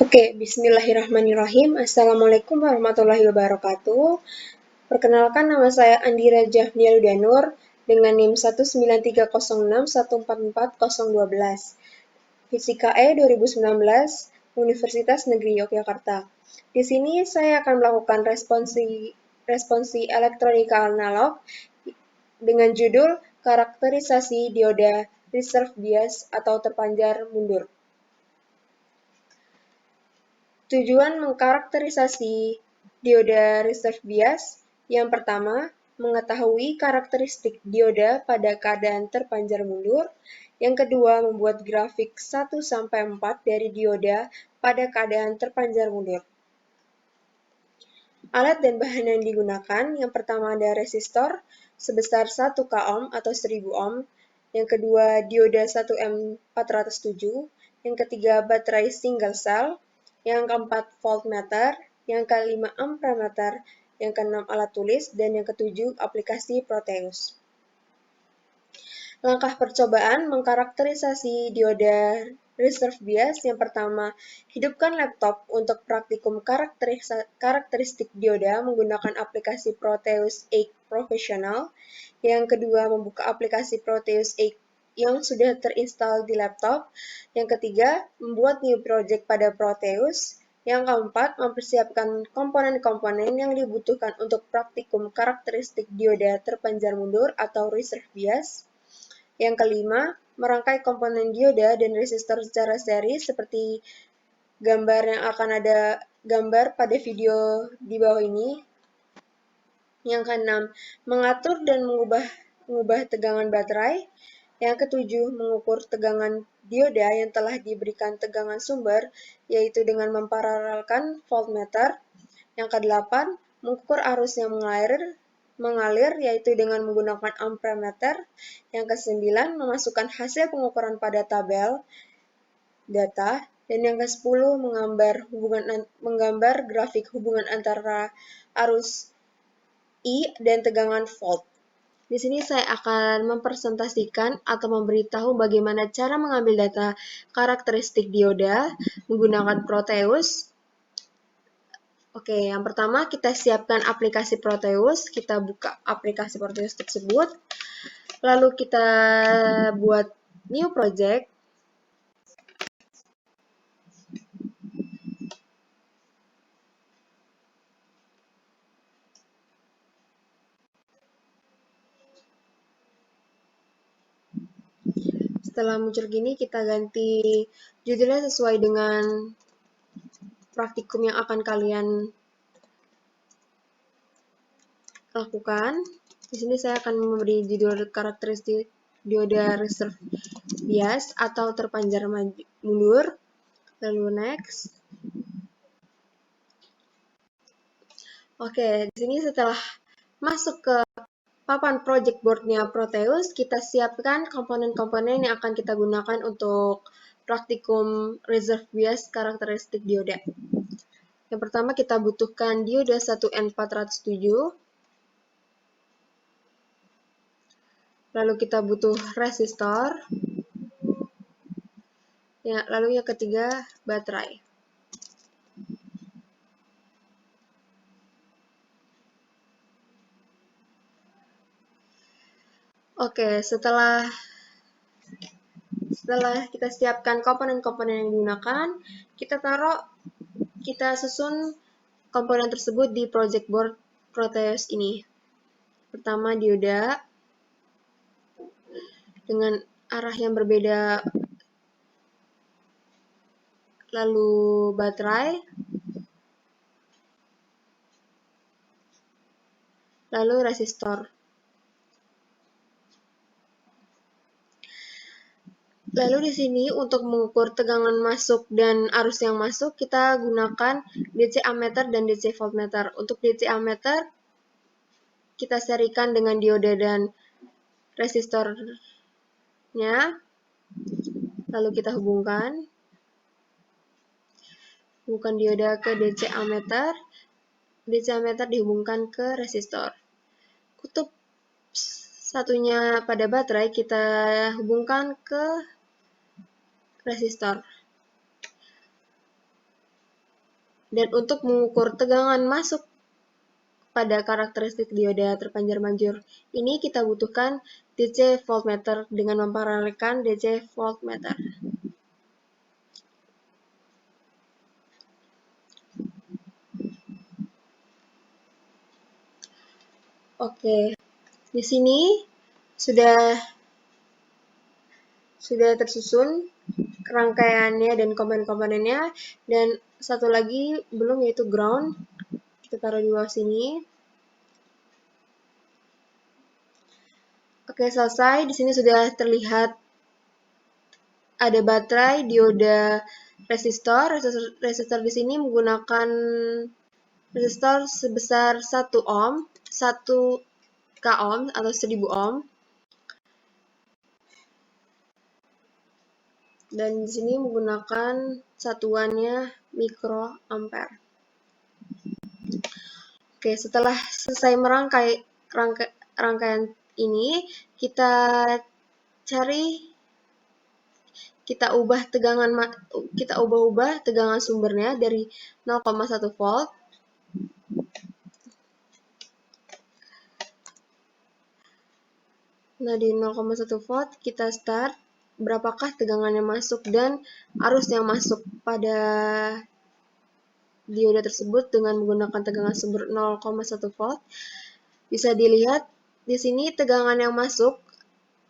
Oke, bismillahirrahmanirrahim. Assalamualaikum warahmatullahi wabarakatuh. Perkenalkan, nama saya Andira Jafnia Ludanur dengan NIM 19306144012. Fisika E 2019, Universitas Negeri Yogyakarta. Di sini saya akan melakukan responsi elektronika analog dengan judul karakterisasi dioda reserve bias atau terpanjar mundur. Tujuan mengkarakterisasi dioda reserve bias, yang pertama, mengetahui karakteristik dioda pada keadaan terpanjar mundur. Yang kedua, membuat grafik 1-4 dari dioda pada keadaan terpanjar mundur. Alat dan bahan yang digunakan, yang pertama ada resistor sebesar 1 k ohm atau 1000 ohm. Yang kedua, dioda 1M407. Yang ketiga, baterai single cell. Yang keempat, voltmeter. Yang kelima, ampermeter. Yang keenam, alat tulis. Dan yang ketujuh, aplikasi Proteus. Langkah percobaan mengkarakterisasi dioda reserve bias. Yang pertama, hidupkan laptop untuk praktikum karakteristik dioda menggunakan aplikasi Proteus 8 Professional. Yang kedua, membuka aplikasi Proteus 8 yang sudah terinstal di laptop. Yang ketiga, membuat new project pada Proteus. Yang keempat, mempersiapkan komponen-komponen yang dibutuhkan untuk praktikum karakteristik dioda terpanjar mundur atau reserve bias. Yang kelima, merangkai komponen dioda dan resistor secara seri seperti gambar yang akan ada gambar pada video di bawah ini. Yang keenam, mengatur dan mengubah tegangan baterai. Yang ketujuh, mengukur tegangan dioda yang telah diberikan tegangan sumber, yaitu dengan memparalelkan voltmeter. Yang kedelapan, mengukur arus yang mengalir, yaitu dengan menggunakan ampermeter. Yang kesembilan, memasukkan hasil pengukuran pada tabel data. Dan yang ke-10, menggambar grafik hubungan antara arus I dan tegangan volt. Di sini saya akan mempresentasikan atau memberitahu bagaimana cara mengambil data karakteristik dioda menggunakan Proteus. Oke, yang pertama kita siapkan aplikasi Proteus, kita buka aplikasi Proteus tersebut, lalu kita buat new project. Setelah muncul gini, kita ganti judulnya sesuai dengan praktikum yang akan kalian lakukan. Di sini saya akan memberi judul karakteristik dioda reserve bias atau terpanjar mundur. Lalu next. Oke, di sini setelah masuk ke papan project board-nya Proteus, kita siapkan komponen-komponen yang akan kita gunakan untuk praktikum reserve bias karakteristik dioda. Yang pertama kita butuhkan dioda 1N407. Lalu kita butuh resistor. Ya, lalu yang ketiga baterai. Oke, setelah kita siapkan komponen-komponen yang digunakan, kita susun komponen tersebut di project board Proteus ini. Pertama dioda dengan arah yang berbeda, lalu baterai, lalu resistor. Lalu di sini untuk mengukur tegangan masuk dan arus yang masuk, kita gunakan DC ammeter dan DC voltmeter. Untuk DC ammeter, kita serikan dengan dioda dan resistornya, lalu kita hubungkan dioda ke DC ammeter dihubungkan ke resistor. Kutub satunya pada baterai kita hubungkan ke resistor. Dan untuk mengukur tegangan masuk pada karakteristik dioda terpanjar manjur ini kita butuhkan DC voltmeter dengan memparalelkan DC voltmeter. Oke, di sini sudah tersusun rangkaiannya dan komponen-komponennya, dan satu lagi belum, yaitu ground. Kita taruh di bawah sini. Oke, selesai. Di sini sudah terlihat ada baterai, dioda, resistor. Resistor di sini menggunakan resistor sebesar 1 ohm, 1 k ohm atau 1000 ohm. Dan di sini menggunakan satuannya mikroampere. Oke, setelah selesai merangkai rangkaian ini, kita ubah tegangan sumbernya dari 0,1 volt. Nah, di 0,1 volt kita start berapakah tegangan yang masuk dan arus yang masuk pada dioda tersebut dengan menggunakan tegangan sumber 0,1 volt. Bisa dilihat di sini tegangan yang masuk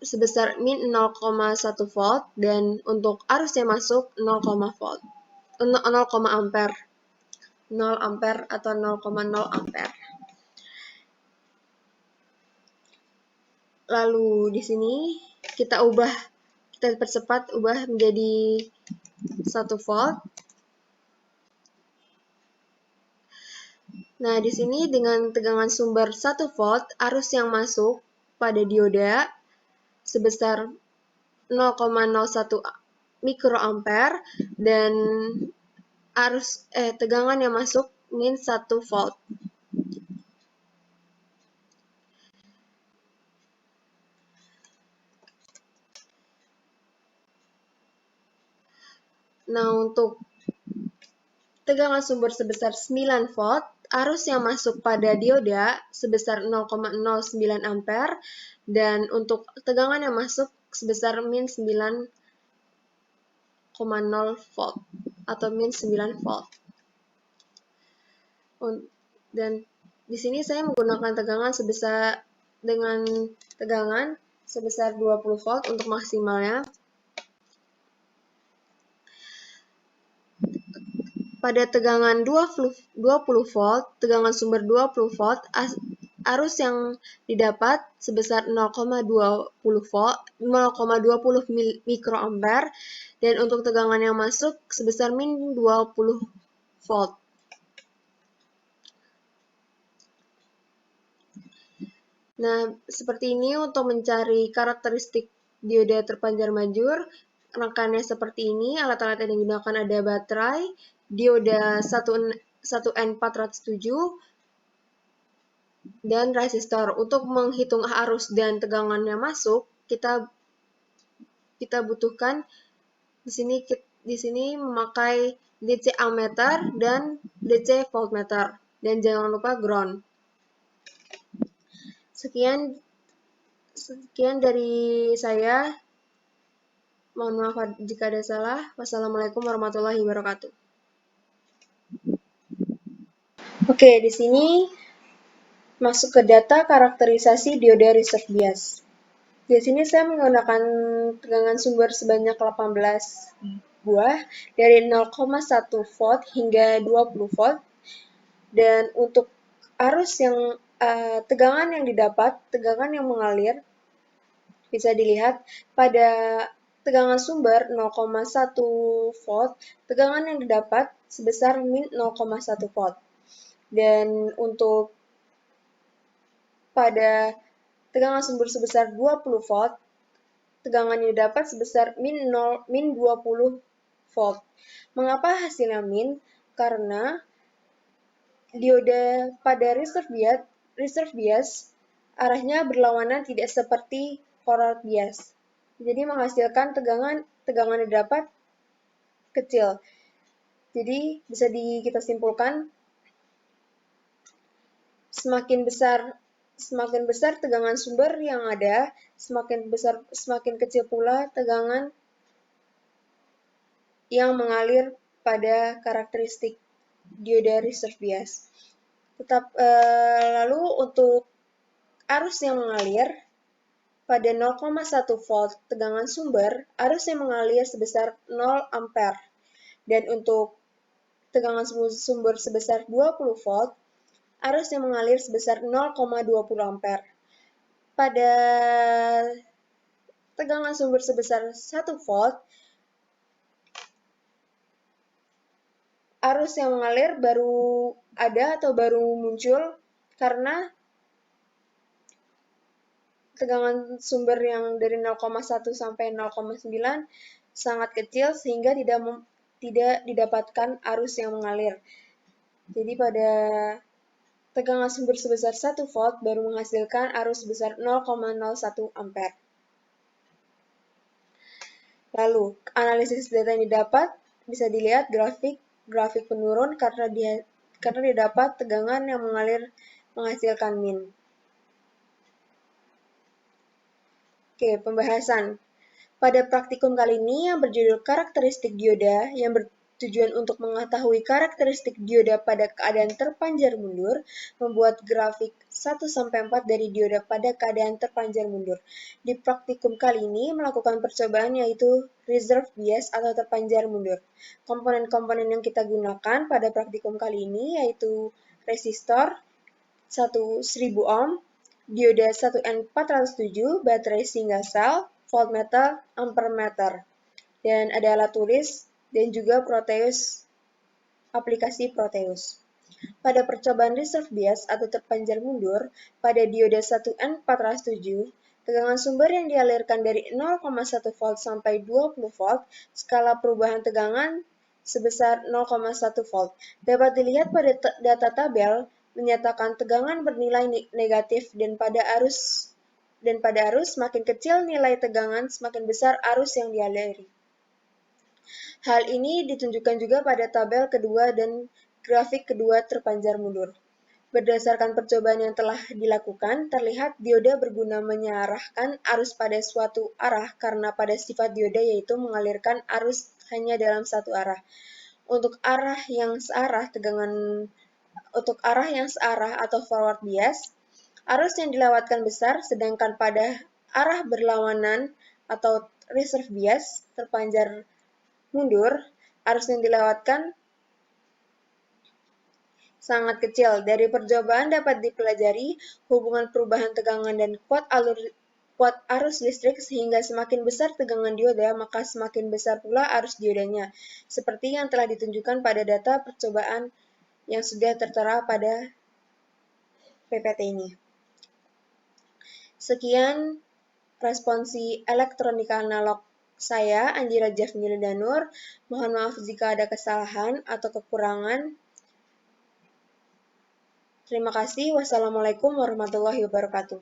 sebesar min 0,1 volt dan untuk arus yang masuk 0, volt. 0, ampere. 0 ampere atau 0,0 ampere. Lalu di sini kita percepat ubah menjadi 1 volt. Nah, di sini dengan tegangan sumber 1 volt, arus yang masuk pada dioda sebesar 0,01 mikroampere dan tegangan yang masuk min 1 volt. Nah, untuk tegangan sumber sebesar 9 volt, arus yang masuk pada dioda sebesar 0,09 ampere dan untuk tegangan yang masuk sebesar min 9,0 volt atau min 9 volt. Dan di sini saya menggunakan tegangan sebesar 20 volt untuk maksimalnya. Pada tegangan 20 volt, tegangan sumber 20 volt, arus yang didapat sebesar 0,20 mikroampere dan untuk tegangan yang masuk sebesar min 20 volt. Nah, seperti ini untuk mencari karakteristik dioda terpanjar manjur. Rangkaiannya seperti ini, alat-alat yang digunakan ada baterai, dioda 1N407, dan resistor. Untuk menghitung arus dan tegangan yang masuk, kita butuhkan di sini memakai DC ammeter dan DC voltmeter. Dan jangan lupa ground. Sekian dari saya. Mohon maaf jika ada salah. Wassalamualaikum warahmatullahi wabarakatuh. Oke, di sini masuk ke data karakterisasi dioda reserve bias. Di sini saya menggunakan tegangan sumber sebanyak 18 buah dari 0,1 volt hingga 20 volt. Dan untuk arus tegangan yang didapat, tegangan yang mengalir, bisa dilihat pada tegangan sumber 0,1 volt, tegangan yang didapat sebesar min 0,1 volt. Dan untuk pada tegangan sumber sebesar 20 volt, tegangan yang didapat sebesar min 20 volt. Mengapa hasilnya min? Karena dioda pada reserve bias arahnya berlawanan, tidak seperti forward bias. Jadi menghasilkan tegangan yang didapat kecil. Jadi bisa kita simpulkan semakin besar tegangan sumber yang ada, semakin kecil pula tegangan yang mengalir pada karakteristik dioda reserve bias. Lalu untuk arus yang mengalir pada 0,1 volt tegangan sumber, arus yang mengalir sebesar 0 ampere. Dan untuk tegangan sumber sebesar 20 volt, arus yang mengalir sebesar 0,20 ampere. Pada tegangan sumber sebesar 1 volt, arus yang mengalir baru ada atau baru muncul karena tegangan sumber yang dari 0,1 sampai 0,9 sangat kecil sehingga tidak didapatkan arus yang mengalir. Jadi pada tegangan sumber sebesar 1 volt baru menghasilkan arus sebesar 0,01 ampere. Lalu, analisis data yang didapat bisa dilihat grafik penurun karena didapat tegangan yang mengalir menghasilkan min. Oke, pembahasan. Pada praktikum kali ini yang berjudul karakteristik dioda yang bertujuan untuk mengetahui karakteristik dioda pada keadaan terpanjar mundur, membuat grafik 1-4 dari dioda pada keadaan terpanjar mundur. Di praktikum kali ini melakukan percobaan yaitu reserve bias atau terpanjar mundur. Komponen-komponen yang kita gunakan pada praktikum kali ini yaitu resistor 1000 ohm, dioda 1N407, baterai single cell, voltmeter, ampermeter, dan ada alat tulis dan juga Proteus, aplikasi Proteus. Pada percobaan reserve bias atau terpanjar mundur, pada dioda 1N407, tegangan sumber yang dialirkan dari 0,1 volt sampai 20 volt, skala perubahan tegangan sebesar 0,1 volt. Dapat dilihat pada data tabel menyatakan tegangan bernilai negatif dan pada arus semakin kecil nilai tegangan, semakin besar arus yang dialiri. Hal ini ditunjukkan juga pada tabel kedua dan grafik kedua terpanjar mundur. Berdasarkan percobaan yang telah dilakukan, terlihat dioda berguna mengarahkan arus pada suatu arah karena pada sifat dioda yaitu mengalirkan arus hanya dalam satu arah. Untuk arah yang searah atau forward bias, arus yang dilewatkan besar, sedangkan pada arah berlawanan atau reserve bias terpanjar mundur, arus yang dilewatkan sangat kecil. Dari percobaan dapat dipelajari hubungan perubahan tegangan dan kuat arus listrik sehingga semakin besar tegangan dioda, maka semakin besar pula arus diodanya, seperti yang telah ditunjukkan pada data percobaan yang sudah tertera pada PPT ini. Sekian responsi elektronika analog saya, Andira Jafnil Danur. Mohon maaf jika ada kesalahan atau kekurangan. Terima kasih. Wassalamualaikum warahmatullahi wabarakatuh.